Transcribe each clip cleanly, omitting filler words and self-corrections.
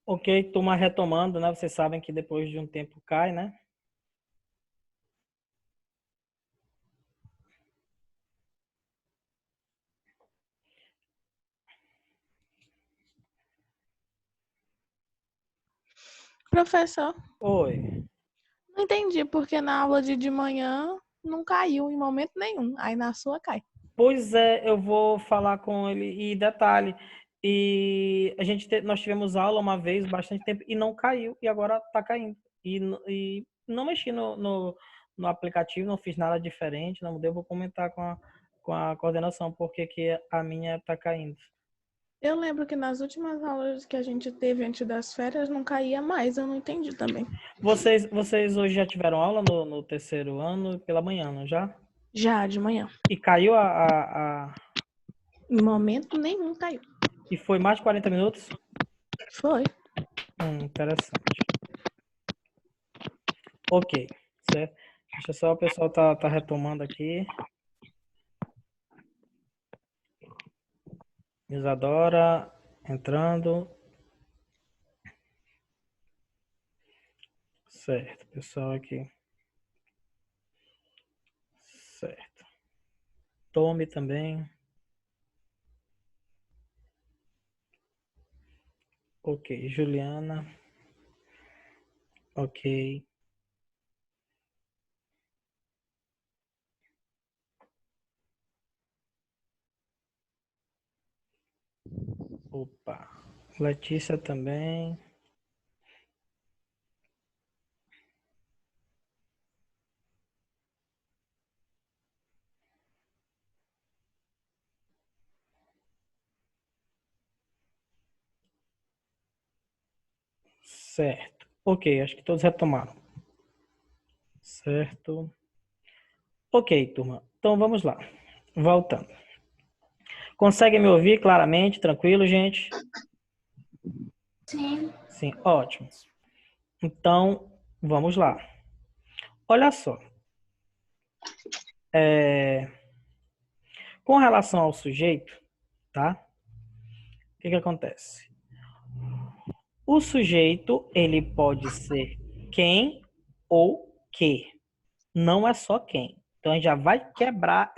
Ok, turma, retomando, né? Vocês sabem que depois de um tempo cai, né? Professor, Oi. não entendi porque na aula de manhã não caiu em momento nenhum. Aí na sua cai. Pois é, eu vou falar com ele. E detalhe, nós tivemos aula uma vez, bastante tempo, e não caiu, e agora tá caindo. E não mexi no aplicativo, não fiz nada diferente, não mudei. Eu vou comentar com a coordenação porque que a minha tá caindo. Eu lembro que nas últimas aulas que a gente teve antes das férias não caía mais, eu não entendi também. Vocês hoje já tiveram aula no terceiro ano pela manhã, não já? Já de manhã. E caiu Em momento nenhum caiu. e foi mais de 40 minutos? Foi. Interessante. Ok, certo. Deixa só o pessoal tá retomando aqui. Isadora entrando. Certo, pessoal aqui. Certo. Tome também. Ok, Juliana. Ok. Opa. Letícia também. Certo. Ok, acho que todos retomaram. Certo. Ok, turma. Então vamos lá. Voltando. Consegue me ouvir claramente? Tranquilo, gente? Sim. Sim, ótimo. Então, vamos lá. Olha só. Com relação ao sujeito, tá? O que acontece? O sujeito, ele pode ser quem ou que. Não é só quem. Então, a gente já vai quebrar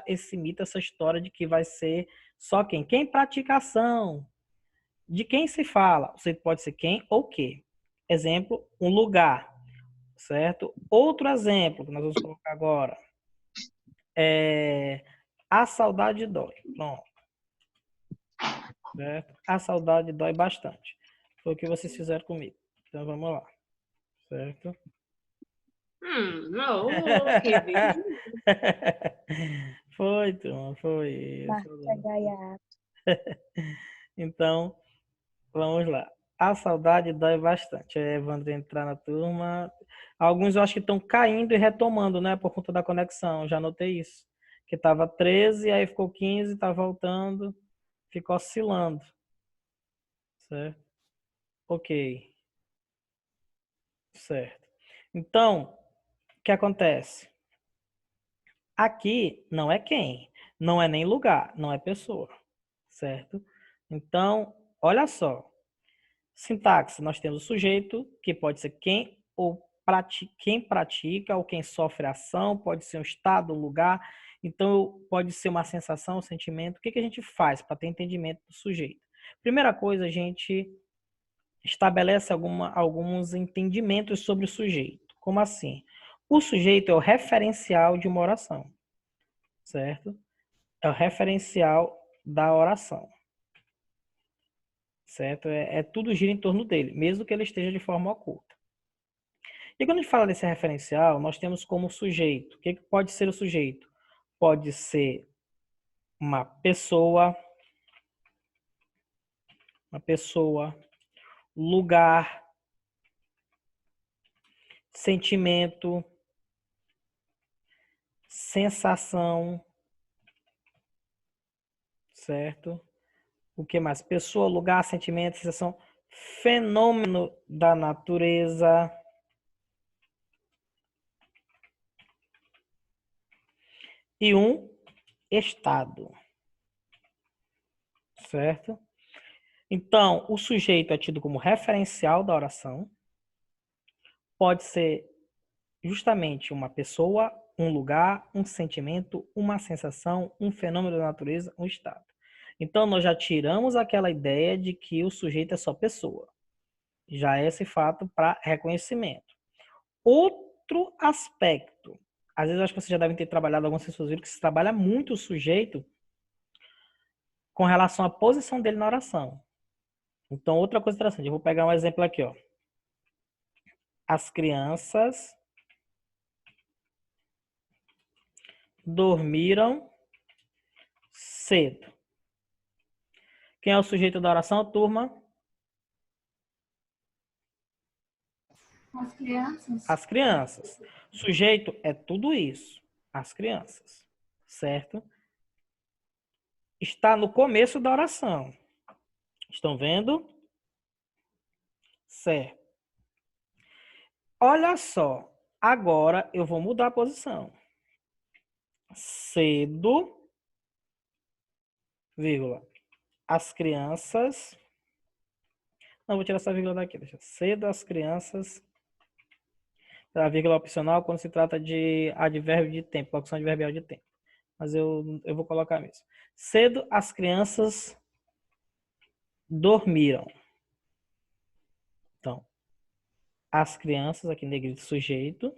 esse mito, essa história de que vai ser só quem. Quem pratica ação. De quem se fala. O sujeito pode ser quem ou que. Exemplo, um lugar. Certo? Outro exemplo que nós vamos colocar agora é a saudade dói. Pronto. Certo? A saudade dói bastante. Foi o que vocês fizeram comigo. Então vamos lá. Certo? Não, que bem. Foi, turma, foi. Basta gaiato. Então, vamos lá. A saudade dói bastante. É, Evandro entrar na turma. Alguns eu acho que estão caindo e retomando, né? Por conta da conexão. Já notei isso. Que estava 13, aí ficou 15, tá voltando. Ficou oscilando. Certo? Ok. Certo. Então, o que acontece? Aqui não é quem, não é nem lugar, não é pessoa, certo? Então, olha só. Sintaxe, nós temos o sujeito, que pode ser quem ou quem pratica ou quem sofre a ação, pode ser um estado, um lugar, então pode ser uma sensação, um sentimento. O que a gente faz para ter entendimento do sujeito? Primeira coisa, a gente estabelece alguns entendimentos sobre o sujeito. Como assim? O sujeito é o referencial de uma oração, certo? É o referencial da oração, certo? Tudo gira em torno dele, mesmo que ele esteja de forma oculta. E quando a gente fala desse referencial, nós temos como sujeito. O que pode ser o sujeito? Pode ser uma pessoa, lugar, sentimento, sensação, certo? O que mais? Pessoa, lugar, sentimento, sensação, fenômeno da natureza e um estado, certo? Então, o sujeito é tido como referencial da oração. Pode ser justamente uma pessoa, um lugar, um sentimento, uma sensação, um fenômeno da natureza, um estado. Então, nós já tiramos aquela ideia de que o sujeito é só pessoa. Já é esse fato para reconhecimento. Outro aspecto. Às vezes, eu acho que vocês já devem ter trabalhado, algumas pessoas viram que se trabalha muito o sujeito com relação à posição dele na oração. Então, outra coisa interessante. Eu vou pegar um exemplo aqui, ó. As crianças dormiram cedo. Quem é o sujeito da oração, turma? As crianças. As crianças. Sujeito é tudo isso. As crianças. Certo? Está no começo da oração. Estão vendo? Certo. Olha só. Agora eu vou mudar a posição. Cedo, vírgula. As crianças. Não, vou tirar essa vírgula daqui. Deixa. Cedo as crianças. A vírgula opcional quando se trata de advérbio de tempo, locução adverbial de tempo. Mas eu vou colocar mesmo. Cedo as crianças dormiram. Então, as crianças, aqui negrito sujeito.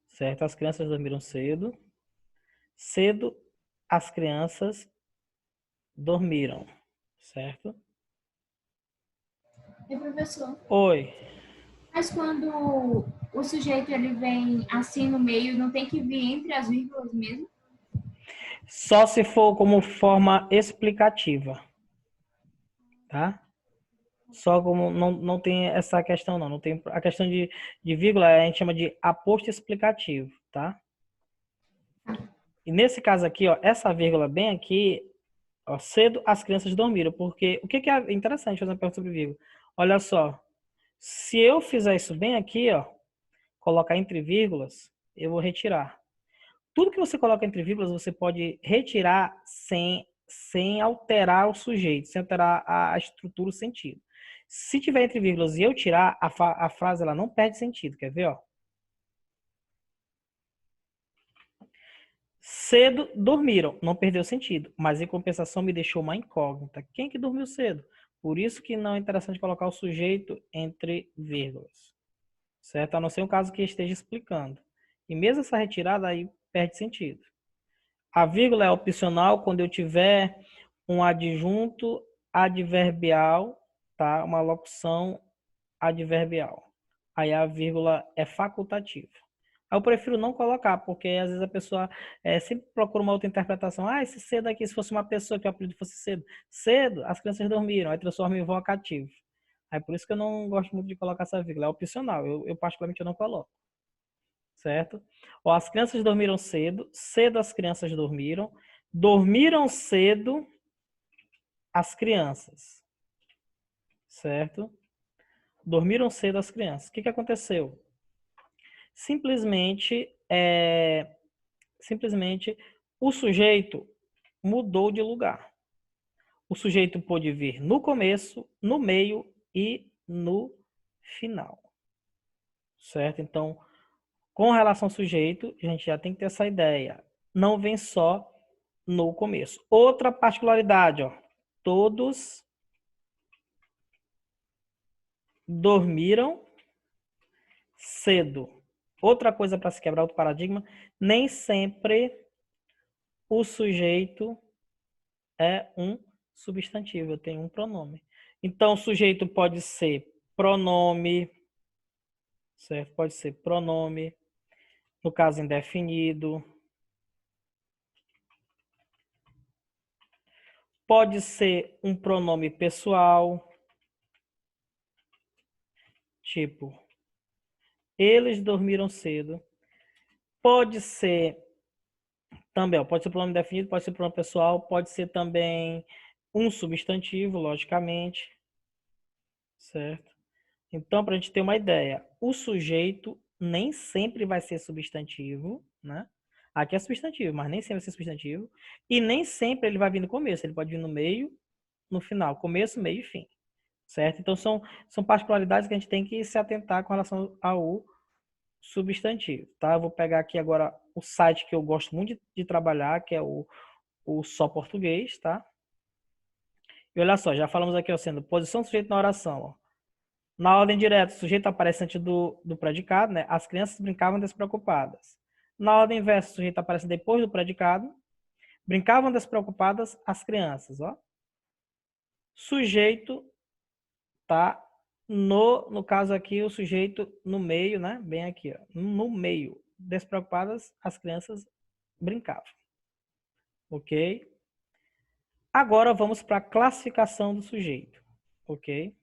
Certo? As crianças dormiram cedo. Cedo as crianças dormiram. Certo? E professor, Oi. mas quando o sujeito ele vem assim no meio, não tem que vir entre as vírgulas mesmo? Só se for como forma explicativa. Tá? Só como não tem essa questão, não. Não tem a questão de vírgula, a gente chama de aposto explicativo, tá? E nesse caso aqui, ó, essa vírgula bem aqui, ó, cedo as crianças dormiram, porque o que é interessante fazer uma pergunta sobre vírgula? Olha só, se eu fizer isso bem aqui, ó, colocar entre vírgulas, eu vou retirar. Tudo que você coloca entre vírgulas, você pode retirar sem alterar o sujeito, sem alterar a estrutura, o sentido. Se tiver entre vírgulas e eu tirar, a frase ela não perde sentido. Quer ver? Ó? Cedo dormiram, não perdeu sentido, mas em compensação me deixou uma incógnita. Quem que dormiu cedo? Por isso que não é interessante colocar o sujeito entre vírgulas. Certo? A não ser um caso que esteja explicando. E mesmo essa retirada aí perde sentido. A vírgula é opcional quando eu tiver um adjunto adverbial, tá? Uma locução adverbial. Aí a vírgula é facultativa. Aí eu prefiro não colocar, porque às vezes a pessoa sempre procura uma outra interpretação. Ah, esse cedo aqui, se fosse uma pessoa que o apelido fosse cedo. Cedo, as crianças dormiram, aí transforma em vocativo. Aí por isso que eu não gosto muito de colocar essa vírgula. É opcional, eu particularmente eu não coloco. Certo? Ó, as crianças dormiram cedo, cedo as crianças dormiram, dormiram cedo as crianças. Certo? Dormiram cedo as crianças. O que aconteceu? Simplesmente o sujeito mudou de lugar. O sujeito pôde vir no começo, no meio e no final. Certo? Então, com relação ao sujeito, a gente já tem que ter essa ideia. Não vem só no começo. Outra particularidade, ó. Todos dormiram cedo. Outra coisa para se quebrar outro paradigma, nem sempre o sujeito é um substantivo, eu tenho um pronome. Então, o sujeito pode ser pronome, certo? Pode ser pronome, no caso indefinido. Pode ser um pronome pessoal, tipo, eles dormiram cedo. Pode ser também, ó, pode ser pronome definido, pode ser pronome pessoal, pode ser também um substantivo, logicamente, certo? Então, para a gente ter uma ideia, o sujeito nem sempre vai ser substantivo, né? Aqui é substantivo, mas nem sempre vai ser substantivo. E nem sempre ele vai vir no começo, ele pode vir no meio no final, começo, meio e fim, certo? Então, são particularidades que a gente tem que se atentar com relação ao substantivo, tá? Eu vou pegar aqui agora o site que eu gosto muito de trabalhar, que é o Só Português, tá? E olha só, já falamos aqui, ó, sendo posição do sujeito na oração, ó. Na ordem direta, o sujeito aparece antes do predicado, né? As crianças brincavam despreocupadas. Na ordem inversa, o sujeito aparece depois do predicado. Brincavam despreocupadas as crianças, ó. Sujeito tá no caso aqui, o sujeito no meio, né? Bem aqui, ó. No meio. Despreocupadas as crianças brincavam. Ok? Agora vamos para a classificação do sujeito. Ok?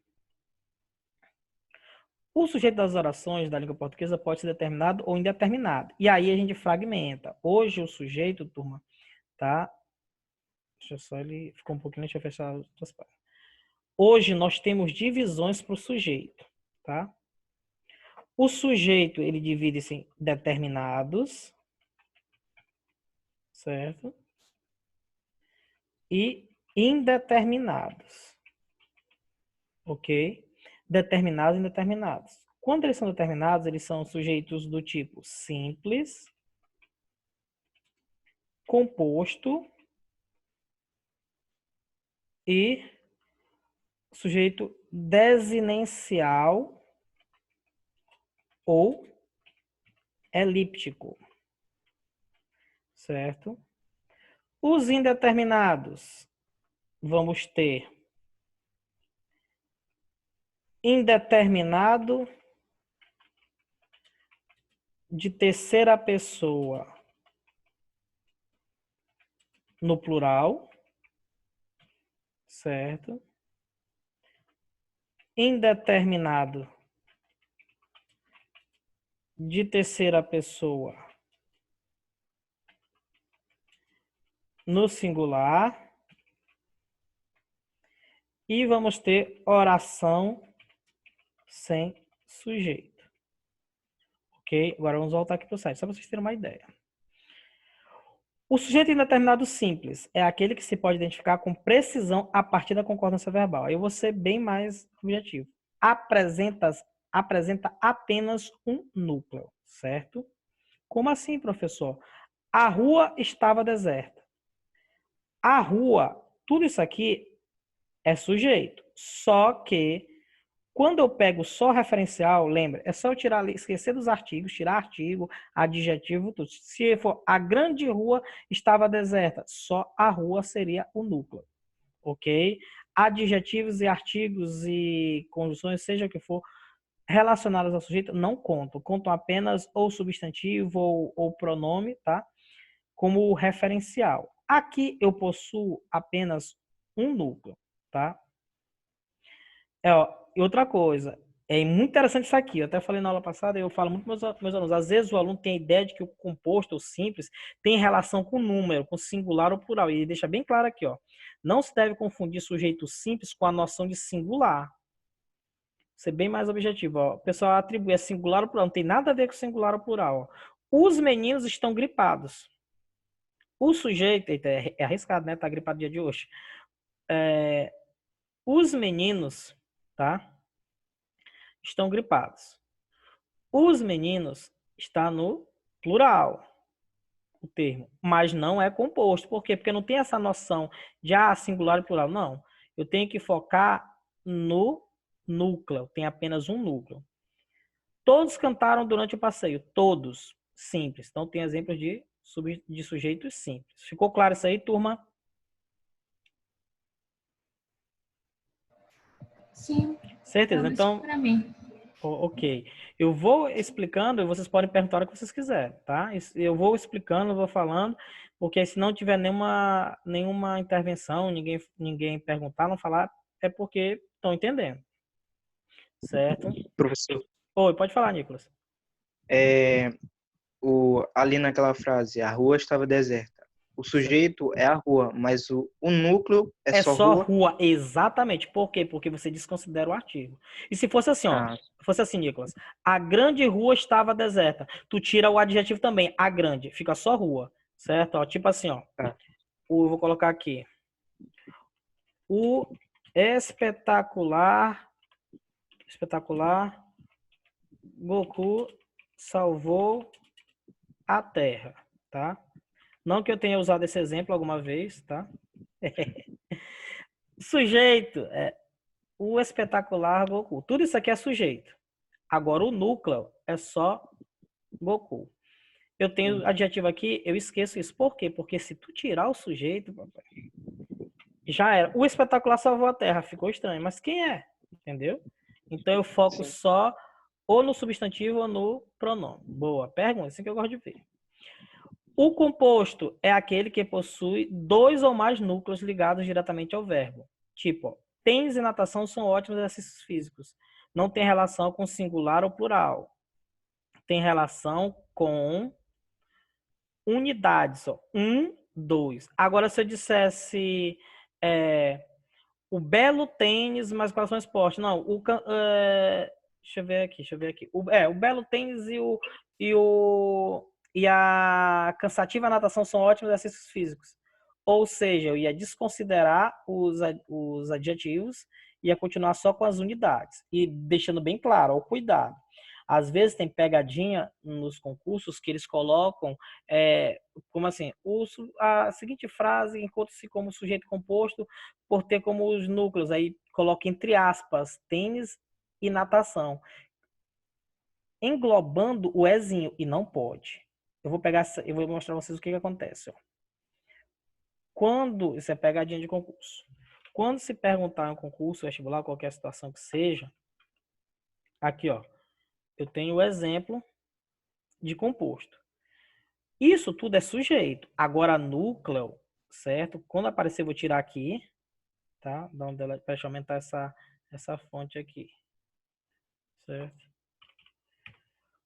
O sujeito das orações da língua portuguesa pode ser determinado ou indeterminado. E aí a gente fragmenta. Hoje o sujeito, turma, tá? Deixa eu só ele ficou um pouquinho, deixa eu fechar as duas páginas. Hoje nós temos divisões para o sujeito, tá? O sujeito, ele divide-se em determinados, certo? E indeterminados. Ok? Determinados e indeterminados. Quando eles são determinados, eles são sujeitos do tipo simples, composto e sujeito desinencial ou elíptico, certo? Os indeterminados, vamos ter indeterminado de terceira pessoa no plural, certo? Indeterminado de terceira pessoa no singular. E vamos ter oração sem sujeito. Ok? Agora vamos voltar aqui para o site, só para vocês terem uma ideia. O sujeito indeterminado simples é aquele que se pode identificar com precisão a partir da concordância verbal. Aí eu vou ser bem mais objetivo. Apresenta apenas um núcleo, certo? Como assim, professor? A rua estava deserta. A rua, tudo isso aqui é sujeito. Só que quando eu pego só referencial, lembra, é só eu tirar, esquecer dos artigos, tirar artigo, adjetivo, tudo. Se for a grande rua estava deserta, só a rua seria o núcleo, ok? Adjetivos e artigos e conjunções, seja o que for, relacionados ao sujeito, não contam. Contam apenas ou substantivo ou pronome, tá? Como referencial. Aqui eu possuo apenas um núcleo, tá? E outra coisa, é muito interessante isso aqui. Eu até falei na aula passada, eu falo muito com meus alunos. Às vezes o aluno tem a ideia de que o composto ou simples tem relação com número, com singular ou plural. E ele deixa bem claro aqui, ó. Não se deve confundir sujeito simples com a noção de singular. Ser bem mais objetivo, ó. O pessoal atribui a singular ou plural, não tem nada a ver com singular ou plural, ó. Os meninos estão gripados. O sujeito, é arriscado, né? Tá gripado dia de hoje. Os meninos, tá? Estão gripados. Os meninos está no plural, o termo, mas não é composto. Por quê? Porque não tem essa noção de singular e plural. Não. Eu tenho que focar no núcleo. Tem apenas um núcleo. Todos cantaram durante o passeio. Todos. Simples. Então, tem exemplos de sujeitos simples. Ficou claro isso aí, turma? Sim. Certeza? Então, para mim. Ok. Eu vou explicando e vocês podem perguntar o que vocês quiserem, tá? Eu vou explicando, vou falando, porque se não tiver nenhuma intervenção, ninguém perguntar, não falar, é porque estão entendendo. Certo? Professor, Oi, pode falar, Nicolas. ali naquela frase, a rua estava deserta. O sujeito é a rua, mas o núcleo é só rua? Exatamente. Por quê? Porque você desconsidera o artigo. E se fosse assim, ó, fosse assim, Nicolas, a grande rua estava deserta. Tu tira o adjetivo também, a grande, fica só rua, certo? Ó, tipo assim, ó. Tá. Eu vou colocar aqui. O espetacular Goku salvou a Terra, tá? Não que eu tenha usado esse exemplo alguma vez, tá? Sujeito é o espetacular Goku. Tudo isso aqui é sujeito. Agora o núcleo é só Goku. Eu tenho adjetivo aqui, eu esqueço isso. Por quê? Porque se tu tirar o sujeito, papai, já era. O espetacular salvou a Terra. Ficou estranho. Mas quem é? Entendeu? Então eu foco só ou no substantivo ou no pronome. Boa pergunta. Assim que eu gosto de ver. O composto é aquele que possui dois ou mais núcleos ligados diretamente ao verbo. Tipo, ó, tênis e natação são ótimos exercícios físicos. Não tem relação com singular ou plural. Tem relação com unidades. Ó. 1, 2. Agora, se eu dissesse o belo tênis, mas quais são esportes? Não, deixa eu ver aqui. O belo tênis e a cansativa natação são ótimos exercícios físicos. Ou seja, eu ia desconsiderar os adjetivos, ia continuar só com as unidades. E deixando bem claro, ó, cuidado. Às vezes tem pegadinha nos concursos que eles colocam, como assim, a seguinte frase encontra-se como sujeito composto por ter como os núcleos, aí coloca entre aspas, tênis e natação, englobando o ezinho, e não pode. Eu vou mostrar a vocês o que acontece. Ó. Isso é pegadinha de concurso. Quando se perguntar em um concurso, vestibular, qualquer situação que seja, aqui, ó, eu tenho o exemplo de composto. Isso tudo é sujeito. Agora, núcleo, certo? Quando aparecer, eu vou tirar aqui, tá? Deixa eu aumentar essa fonte aqui, certo?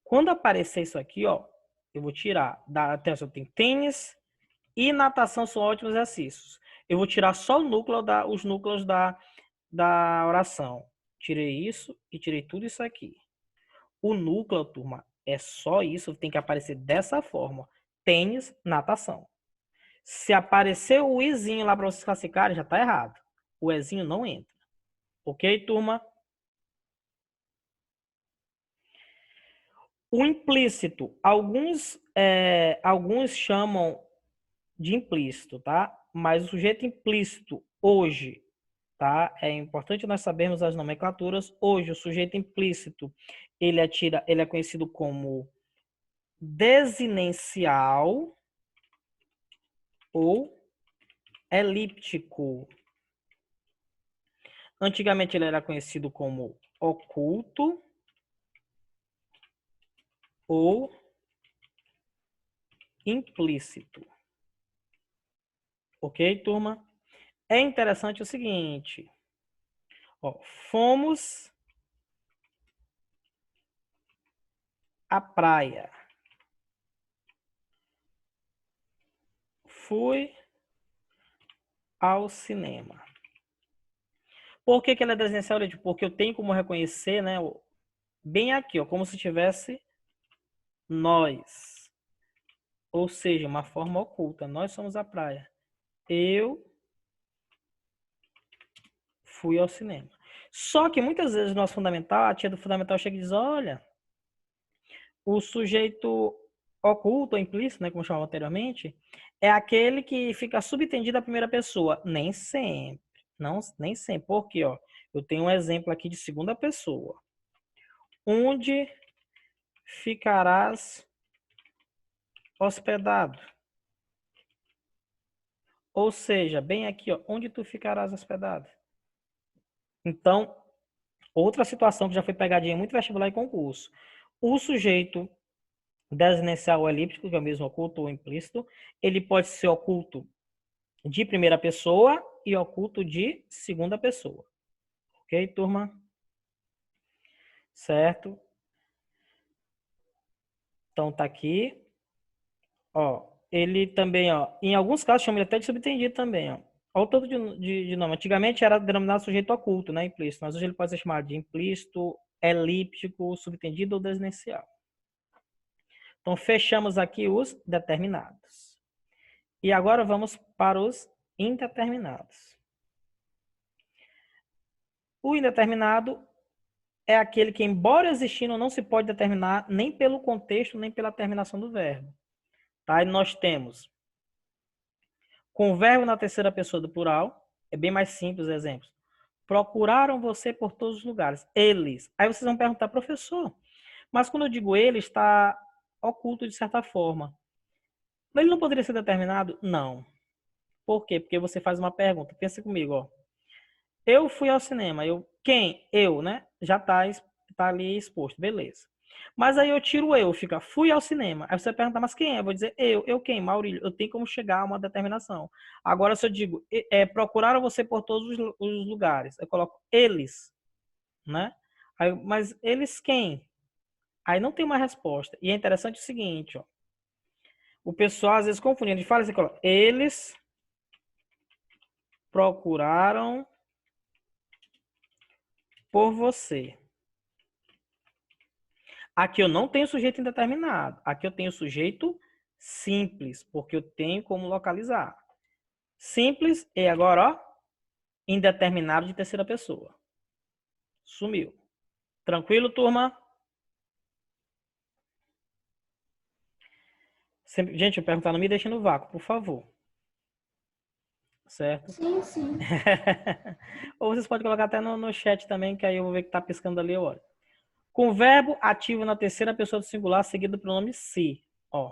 Quando aparecer isso aqui, ó, eu vou tirar. Atenção, tem tênis e natação são ótimos exercícios. Eu vou tirar só os núcleos da oração. Tirei isso e tirei tudo isso aqui. O núcleo, turma, é só isso, tem que aparecer dessa forma. Tênis, natação. Se aparecer o izinho lá para vocês classificarem, já está errado. O ezinho não entra. Ok, turma? O implícito, alguns chamam de implícito, tá? Mas o sujeito implícito hoje, tá? É importante nós sabermos as nomenclaturas. Hoje, o sujeito implícito, ele é conhecido como desinencial ou elíptico. Antigamente ele era conhecido como oculto ou implícito. Ok, turma? É interessante o seguinte. Ó, fomos à praia. Fui ao cinema. Por que ela é desinencial? Porque eu tenho como reconhecer, né, bem aqui, ó, como se tivesse nós. Ou seja, uma forma oculta. Nós somos a praia. Eu fui ao cinema. Só que muitas vezes no nosso fundamental, a tia do fundamental chega e diz, olha, o sujeito oculto ou implícito, né, como chamava anteriormente, é aquele que fica subtendido à primeira pessoa. Nem sempre. Nem sempre. Porque, ó, eu tenho um exemplo aqui de segunda pessoa. Onde ficarás hospedado? Ou seja, bem aqui, ó, onde tu ficarás hospedado? Então, outra situação que já foi pegadinha muito vestibular e concurso. O sujeito desinencial ou elíptico, que é o mesmo oculto ou implícito, ele pode ser oculto de primeira pessoa e oculto de segunda pessoa. Ok, turma? Certo? Então, tá aqui. Ó, ele também, ó, em alguns casos chama ele até de subtendido também, ó. Olha o tanto de nome. Antigamente era denominado sujeito oculto, né? Implícito. Mas hoje ele pode ser chamado de implícito, elíptico, subtendido ou desinencial. Então, fechamos aqui os determinados. E agora vamos para os indeterminados. O indeterminado é aquele que, embora existindo, não se pode determinar nem pelo contexto, nem pela terminação do verbo. Tá? E nós temos com o verbo na terceira pessoa do plural, é bem mais simples o exemplo. Procuraram você por todos os lugares. Eles. Aí vocês vão perguntar, professor, mas quando eu digo ele, está oculto de certa forma. Ele não poderia ser determinado? Não. Por quê? Porque você faz uma pergunta. Pensa comigo, ó. Eu fui ao cinema. Quem? Eu, né? Já tá ali exposto. Beleza. Mas aí eu tiro o eu, fica fui ao cinema. Aí você pergunta, mas quem é? Eu vou dizer eu. Eu quem? Maurílio. Eu tenho como chegar a uma determinação. Agora, se eu digo, procuraram você por todos os lugares, eu coloco eles, né? Aí, mas eles quem? Aí não tem uma resposta. E é interessante o seguinte, ó. O pessoal às vezes confunde. A gente fala assim, coloca, eles procuraram por você. Aqui eu não tenho sujeito indeterminado. Aqui eu tenho sujeito simples, porque eu tenho como localizar. Simples e agora, ó, indeterminado de terceira pessoa. Sumiu. Tranquilo, turma? Gente, eu perguntar, não me deixe no vácuo, por favor. Certo? Sim, sim. Ou vocês podem colocar até no chat também, que aí eu vou ver que tá piscando ali, olha. Com verbo ativo na terceira pessoa do singular, seguido do pronome se. Ó.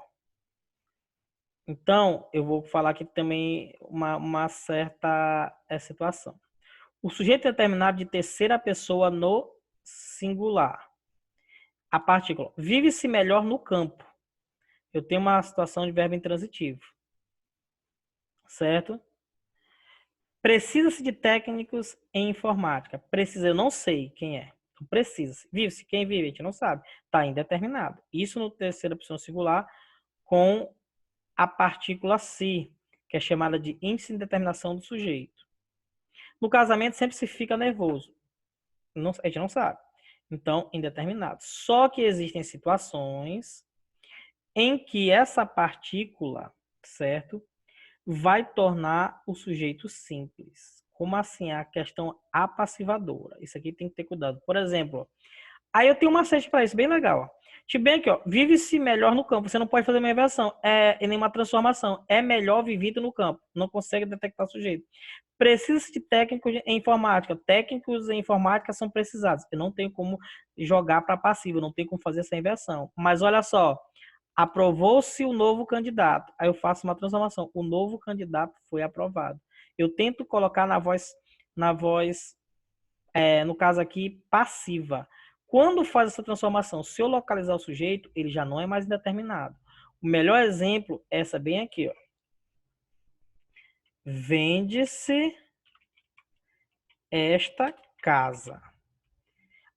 Então, eu vou falar aqui também uma certa situação. O sujeito determinado de terceira pessoa no singular. A partícula. Vive-se melhor no campo. Eu tenho uma situação de verbo intransitivo. Certo? Precisa-se de técnicos em informática. Precisa, eu não sei quem é. Então, precisa-se. Vive-se. Quem vive, a gente não sabe. Está indeterminado. Isso no terceira pessoa singular com a partícula se, que é chamada de índice de determinação do sujeito. No casamento sempre se fica nervoso. Não, a gente não sabe. Então, indeterminado. Só que existem situações em que essa partícula, certo, vai tornar o sujeito simples. Como assim? A questão apassivadora. Isso aqui tem que ter cuidado. Por exemplo, aí eu tenho uma macete para isso, bem legal. Tipo bem aqui, ó. Vive-se melhor no campo. Você não pode fazer uma inversão, nenhuma transformação. É melhor vivido no campo. Não consegue detectar o sujeito. Precisa-se de técnicos em informática. Técnicos em informática são precisados. Eu não tenho como jogar para passivo, não tenho como fazer essa inversão. Mas olha só, aprovou-se o novo candidato. Aí eu faço uma transformação. O novo candidato foi aprovado. Eu tento colocar na voz, no caso aqui, passiva. Quando faz essa transformação, se eu localizar o sujeito, ele já não é mais indeterminado. O melhor exemplo é essa bem aqui, ó. Vende-se esta casa.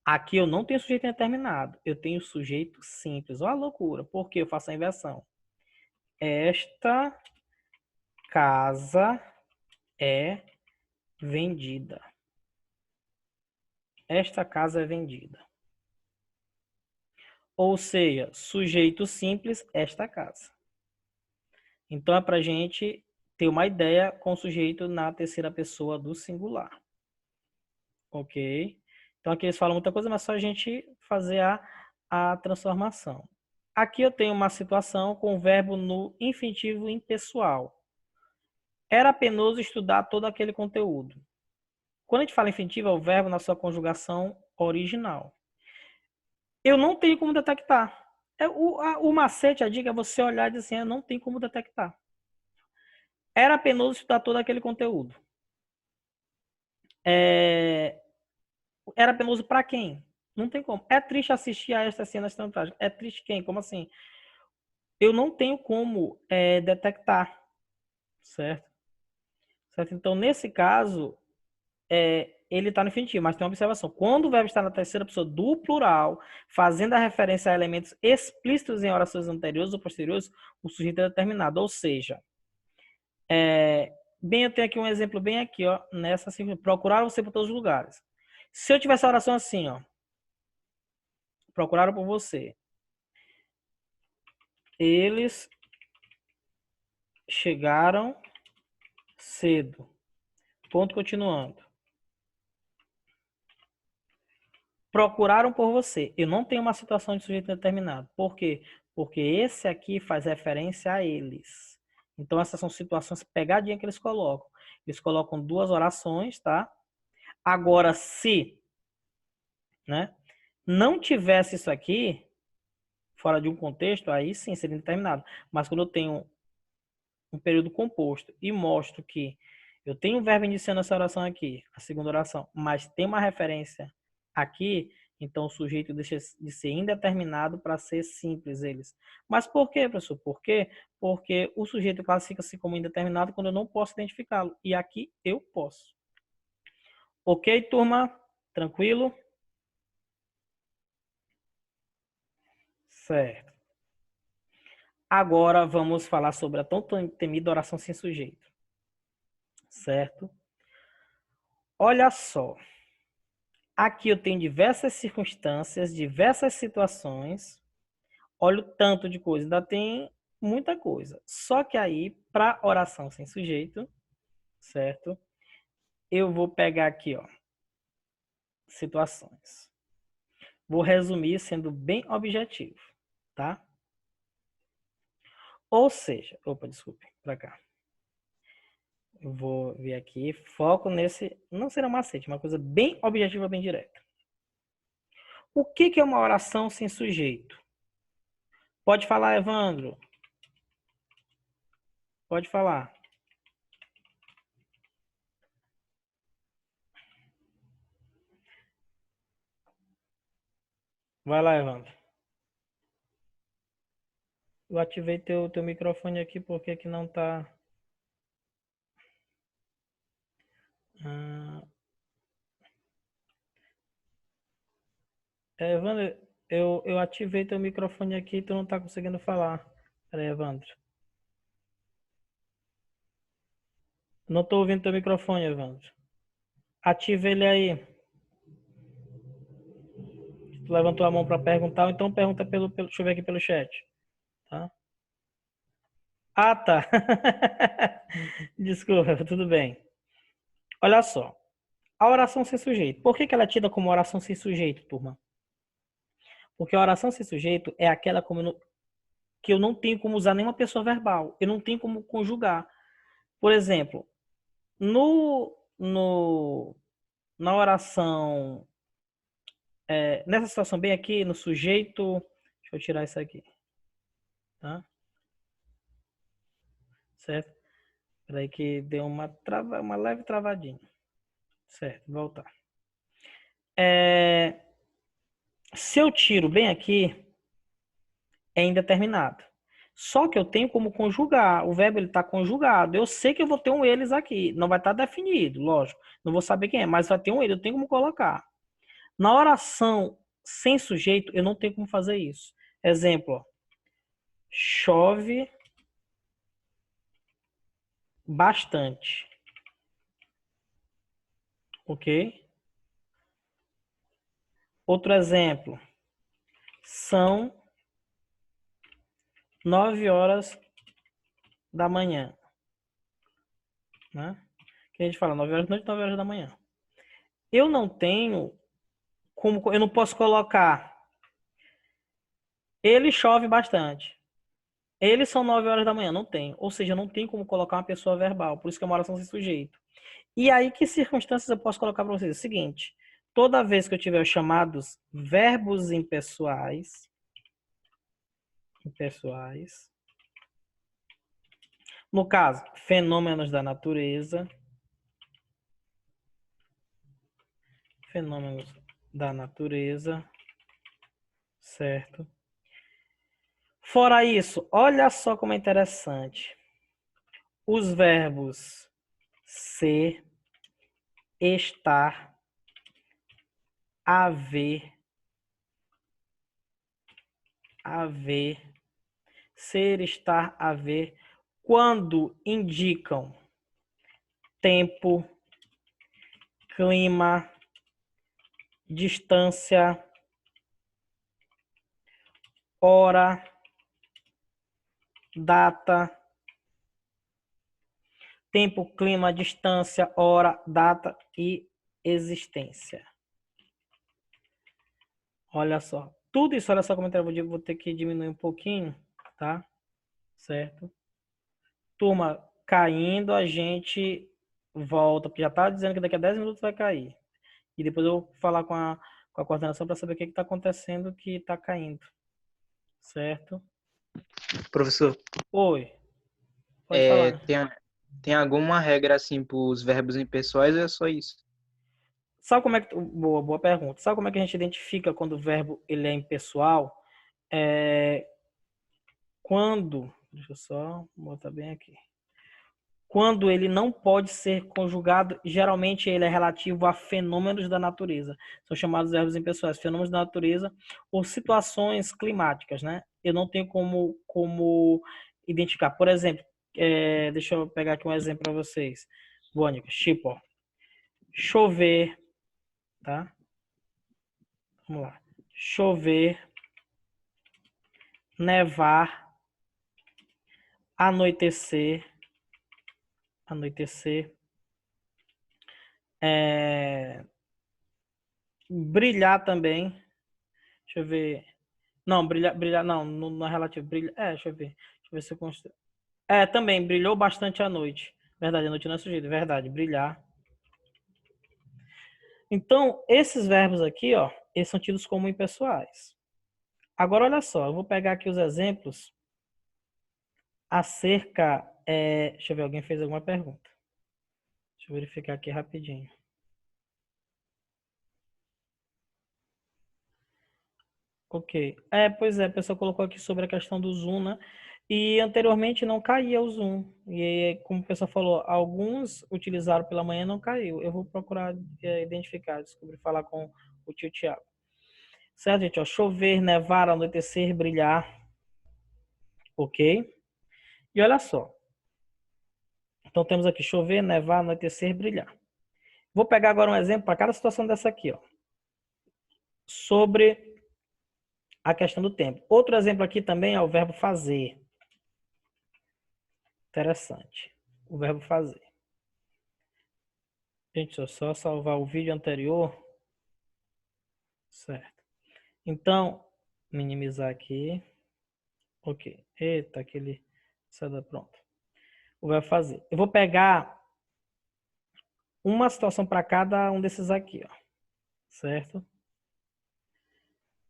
Aqui eu não tenho sujeito indeterminado, eu tenho sujeito simples. Olha a loucura, por que eu faço a inversão? Esta casa é vendida. Esta casa é vendida. Ou seja, sujeito simples, esta casa. Então, é para a gente ter uma ideia com o sujeito na terceira pessoa do singular. Ok? Então, aqui eles falam muita coisa, mas só a gente fazer a transformação. Aqui eu tenho uma situação com o verbo no infinitivo impessoal. Era penoso estudar todo aquele conteúdo. Quando a gente fala infinitivo, é o verbo na sua conjugação original. Eu não tenho como detectar. O macete, a dica é você olhar e dizer assim, eu não tenho como detectar. Era penoso estudar todo aquele conteúdo. Era penoso para quem? Não tem como. É triste assistir a estas cenas tão trágicas. É triste quem? Como assim? Eu não tenho como detectar. Certo? Então, nesse caso, ele está no infinitivo, mas tem uma observação. Quando o verbo está na terceira pessoa do plural, fazendo a referência a elementos explícitos em orações anteriores ou posteriores, o sujeito é determinado. Ou seja, bem, eu tenho aqui um exemplo bem aqui, ó, nessa assim, procuraram você por todos os lugares. Se eu tivesse a oração assim, ó, procuraram por você. Eles chegaram cedo. Ponto continuando. procuraram por você. Eu não tenho uma situação de sujeito determinado. Por quê? Porque esse aqui faz referência a eles. Então, essas são situações pegadinhas que eles colocam. Eles colocam duas orações, tá? Agora, se, né, não tivesse isso aqui, fora de um contexto, aí sim seria indeterminado. Mas quando eu tenho um período composto e mostro que eu tenho um verbo iniciando essa oração aqui, a segunda oração, mas tem uma referência aqui, então o sujeito deixa de ser indeterminado para ser simples eles. Mas por quê, professor? Por quê? Porque o sujeito classifica-se como indeterminado quando eu não posso identificá-lo. E aqui eu posso. Ok, turma? Tranquilo? Certo. Agora vamos falar sobre a tão temida oração sem sujeito. Certo? Olha só. Aqui eu tenho diversas circunstâncias, diversas situações. Olha o tanto de coisa. Ainda tem muita coisa. Só que aí, para oração sem sujeito, certo? Eu vou pegar aqui, ó, situações. Vou resumir sendo bem objetivo, tá? Ou seja, opa, desculpe, para cá. Eu vou vir aqui, foco nesse, não será um macete, uma coisa bem objetiva, bem direta. O que é uma oração sem sujeito? Pode falar, Evandro. Pode falar. Vai lá, Evandro. Eu ativei teu microfone aqui porque que não tá... Evandro, eu ativei teu microfone aqui e tu não tá conseguindo falar. Pera aí, Evandro. Não tô ouvindo teu microfone, Evandro. Ativa ele aí. Tu levantou a mão para perguntar, ou então pergunta deixa eu ver aqui pelo chat. Tá? Ah, tá. Desculpa, tudo bem. Olha só. A oração sem sujeito. Por que ela é tida como oração sem sujeito, turma? Porque a oração sem sujeito é aquela que eu não tenho como usar nenhuma pessoa verbal. Eu não tenho como conjugar. Por exemplo, na oração, nessa situação bem aqui, no sujeito... Deixa eu tirar isso aqui. Tá? Certo? Peraí que deu uma leve travadinha. Certo, voltar. Se eu tiro bem aqui, é indeterminado. Só que eu tenho como conjugar. O verbo ele está conjugado. Eu sei que eu vou ter um eles aqui. Não vai estar definido, lógico. Não vou saber quem é, mas vai ter um ele. Eu tenho como colocar. Na oração sem sujeito, eu não tenho como fazer isso. Exemplo, ó. Chove bastante. Ok? Outro exemplo. São 9 horas da manhã. Né? Que a gente fala 9 horas da noite, 9 horas da manhã. Eu não tenho como, eu não posso colocar ele chove bastante. Eles são 9 horas da manhã, não tem. Ou seja, não tem como colocar uma pessoa verbal, por isso que é uma oração sem sujeito. E aí, que circunstâncias eu posso colocar para vocês? É o seguinte, toda vez que eu tiver os chamados verbos impessoais, no caso, fenômenos da natureza, certo? Fora isso, olha só como é interessante. Os verbos ser, estar, haver, ser, estar, haver, quando indicam tempo, clima, distância, hora, data, tempo, clima, distância, hora, data e existência. Olha só. Tudo isso, olha só como eu vou ter que diminuir um pouquinho, tá? Certo? Turma, caindo, a gente volta, porque já tá dizendo que daqui a 10 minutos vai cair. E depois eu vou falar com a coordenação para saber o que está acontecendo que está caindo. Certo? Professor, Oi. Pode falar. tem alguma regra assim para os verbos impessoais ou é só isso? Sabe como é que... Boa pergunta. Sabe como é que a gente identifica quando o verbo ele é impessoal? Quando... Deixa eu só botar bem aqui. Quando ele não pode ser conjugado, geralmente ele é relativo a fenômenos da natureza. São chamados verbos impessoais, fenômenos da natureza ou situações climáticas, né? Eu não tenho como identificar. Por exemplo, deixa eu pegar aqui um exemplo para vocês. Bônica, tipo, ó, chover, tá? Vamos lá. Chover, nevar, anoitecer, brilhar também. Deixa eu ver. Não, brilhar não, não é relativo. Deixa eu ver. Deixa eu ver se eu consigo. Também, brilhou bastante à noite. Verdade, a noite não é sujeito. Verdade, brilhar. Então, esses verbos aqui, ó, eles são tidos como impessoais. Agora, olha só, eu vou pegar aqui os exemplos acerca... deixa eu ver, alguém fez alguma pergunta. Deixa eu verificar aqui rapidinho. Ok. Pois é, a pessoa colocou aqui sobre a questão do Zoom, né? E anteriormente não caía o Zoom. E como o pessoal falou, alguns utilizaram pela manhã e não caiu. Eu vou procurar identificar, descobrir, falar com o tio Tiago. Certo, gente? Ó, chover, nevar, anoitecer, brilhar. Ok? E olha só. Então temos aqui chover, nevar, anoitecer, brilhar. Vou pegar agora um exemplo para cada situação dessa aqui, ó. Sobre a questão do tempo. Outro exemplo aqui também é o verbo fazer. Interessante. O verbo fazer. Gente, deixa eu só salvar o vídeo anterior. Certo. Então, minimizar aqui. Ok. Eita, aquele... Pronto. O verbo fazer. Eu vou pegar uma situação para cada um desses aqui, ó. Certo?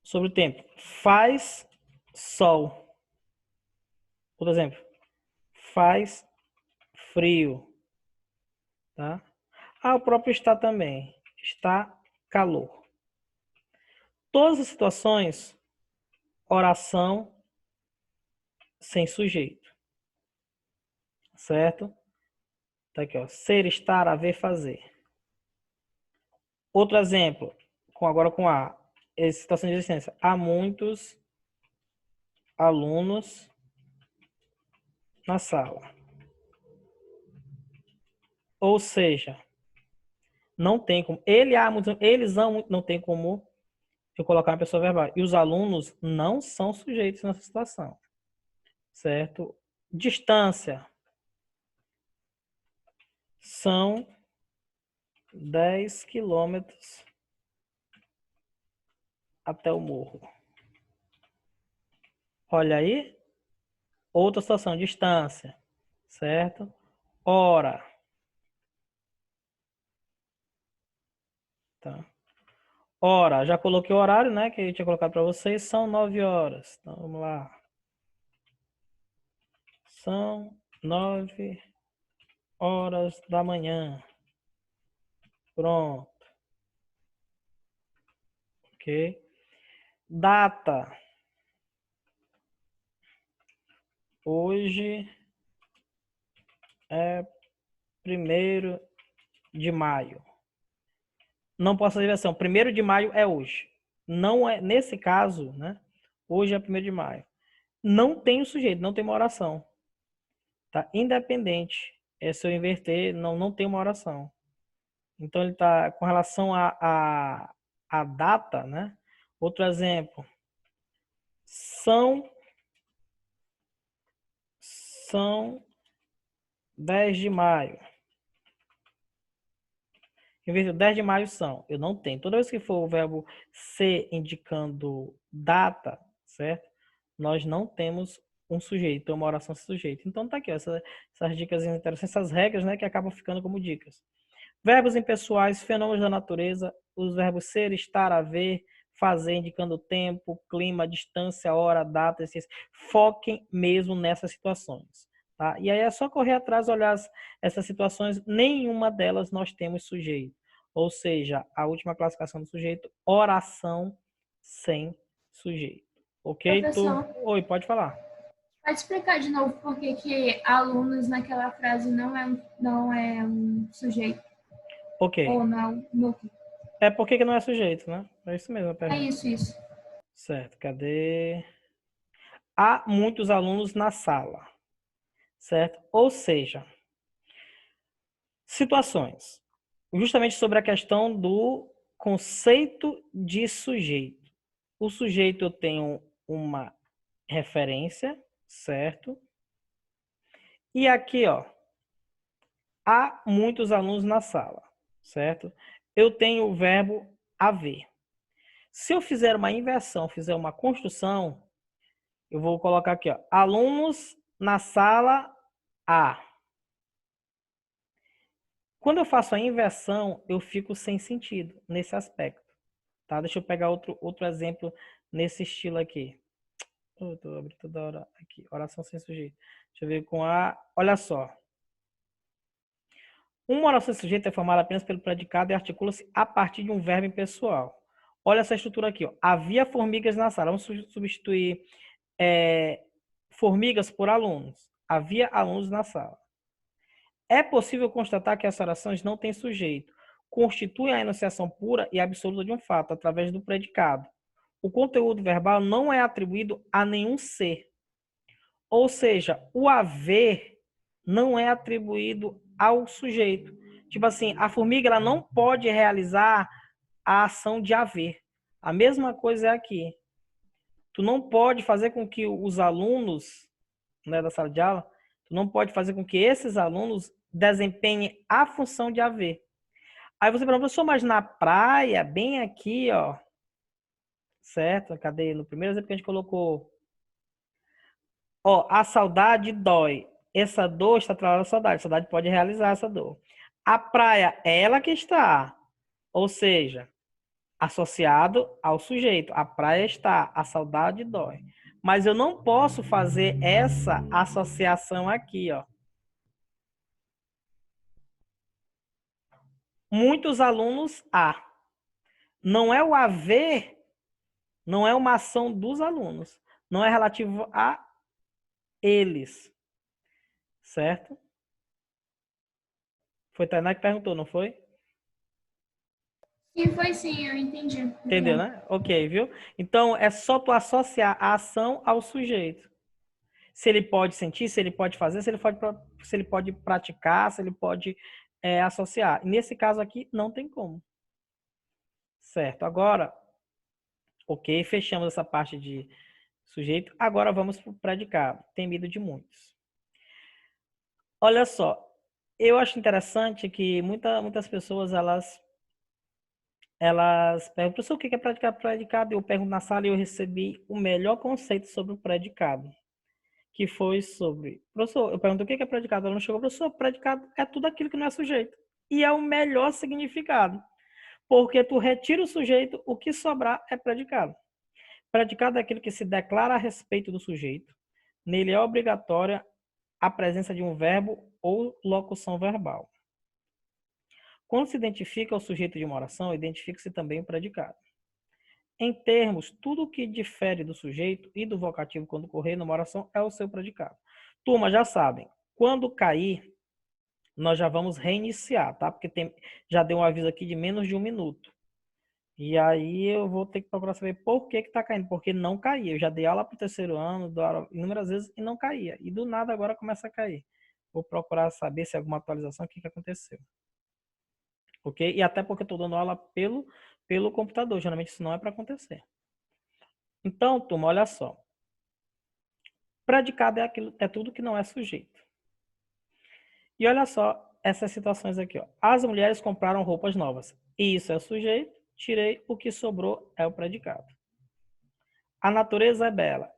Sobre o tempo. Faz sol. Por exemplo, faz frio. Tá? O próprio está também. Está calor. Todas as situações, oração sem sujeito. Certo? Tá aqui, ó. Ser, estar, haver, fazer. Outro exemplo, agora com a situação de existência. Há muitos alunos na sala. Ou seja, não tem como. Eles não tem como eu colocar uma pessoa verbal. E os alunos não são sujeitos nessa situação. Certo? Distância. São 10 quilômetros até o morro. Olha aí. Outra situação, distância. Certo? Hora. Tá? Hora, já coloquei o horário, né? Que eu tinha colocado para vocês. São 9 horas. Então, vamos lá. São 9 horas da manhã. Pronto. Ok. Data. Hoje é 1º de maio. Não posso fazer versão. 1º de maio é hoje. Não é, nesse caso, né? Hoje é 1º de maio. Não tem o sujeito, não tem uma oração. Tá? Independente. Se eu inverter, não tem uma oração. Então, ele está com relação à data, né? Outro exemplo. São 10 de maio. Em vez de 10 de maio são, eu não tenho. Toda vez que for o verbo ser indicando data, certo? Nós não temos um sujeito, uma oração sem sujeito. Então tá aqui, ó, essas dicas interessantes, essas regras, né, que acabam ficando como dicas. Verbos impessoais, fenômenos da natureza, os verbos ser, estar, haver, fazer, indicando tempo, clima, distância, hora, data, etc. Foquem mesmo nessas situações. Tá? E aí é só correr atrás, olhar essas situações, nenhuma delas nós temos sujeito. Ou seja, a última classificação do sujeito, oração sem sujeito. Ok? Oi, pode falar. Pode explicar de novo por que alunos naquela frase não é um sujeito? Ok. Ou não, núcleo. É porque que não é sujeito, né? É isso mesmo a pergunta. É isso. Certo, cadê? Há muitos alunos na sala, certo? Ou seja, situações. Justamente sobre a questão do conceito de sujeito. O sujeito eu tenho uma referência, certo? E aqui, ó, há muitos alunos na sala, certo? Eu tenho o verbo haver. Se eu fizer uma inversão, fizer uma construção, eu vou colocar aqui, ó, alunos na sala A. Quando eu faço a inversão, eu fico sem sentido nesse aspecto. Tá? Deixa eu pegar outro exemplo nesse estilo aqui. Estou abrindo toda hora aqui. Oração sem sujeito. Deixa eu ver com a... Olha só. Uma oração sem sujeito é formada apenas pelo predicado e articula-se a partir de um verbo impessoal. Olha essa estrutura aqui. Ó. Havia formigas na sala. Vamos substituir formigas por alunos. Havia alunos na sala. É possível constatar que essas orações não têm sujeito. Constituem a enunciação pura e absoluta de um fato, através do predicado. O conteúdo verbal não é atribuído a nenhum ser. Ou seja, o haver não é atribuído ao sujeito. Tipo assim, a formiga ela não pode realizar a ação de haver. A mesma coisa é aqui. Tu não pode fazer com que os alunos, né, da sala de aula, tu não pode fazer com que esses alunos desempenhem a função de haver. Aí você pergunta, professor, mas na praia, bem aqui, ó, certo? Cadê? No primeiro exemplo que a gente colocou, ó, a saudade dói. Essa dor está atrelada à saudade. A saudade pode realizar essa dor. A praia é ela que está, ou seja, associado ao sujeito. A praia está, a saudade dói. Mas eu não posso fazer essa associação aqui, ó. Muitos alunos há. Não é o haver, não é uma ação dos alunos. Não é relativo a eles. Certo? Foi Tainá que perguntou, não foi? Sim, eu entendi. Entendeu, né? Ok, viu? Então, é só tu associar a ação ao sujeito. Se ele pode sentir, se ele pode fazer, se ele pode praticar, se ele pode associar. Nesse caso aqui, não tem como. Certo. Agora, ok, fechamos essa parte de sujeito. Agora vamos para o predicado. Temido de muitos. Olha só, eu acho interessante que muitas pessoas, elas perguntam, professor, o que é predicado? Eu pergunto na sala e eu recebi o melhor conceito sobre o predicado, que foi sobre, professor, eu pergunto o que é predicado? Ela não chegou, professor, predicado é tudo aquilo que não é sujeito. E é o melhor significado, porque tu retira o sujeito, o que sobrar é predicado. Predicado é aquilo que se declara a respeito do sujeito. Nele é obrigatória a presença de um verbo ou locução verbal. Quando se identifica o sujeito de uma oração, identifica-se também o predicado. Em termos, tudo o que difere do sujeito e do vocativo quando ocorrer numa oração é o seu predicado. Turma, já sabem, quando cair, nós já vamos reiniciar, tá? Porque já deu um aviso aqui de menos de 1 minuto. E aí eu vou ter que procurar saber por que está caindo, porque não caía. Eu já dei aula para o terceiro ano, dou aula inúmeras vezes e não caía. E do nada agora começa a cair. Vou procurar saber se é alguma atualização, o que aconteceu. Ok? E até porque eu estou dando aula pelo computador. Geralmente isso não é para acontecer. Então, turma, olha só. Predicado é tudo que não é sujeito. E olha só, essas situações aqui, ó. As mulheres compraram roupas novas. Isso é o sujeito. Tirei o que sobrou é o predicado. A natureza é bela.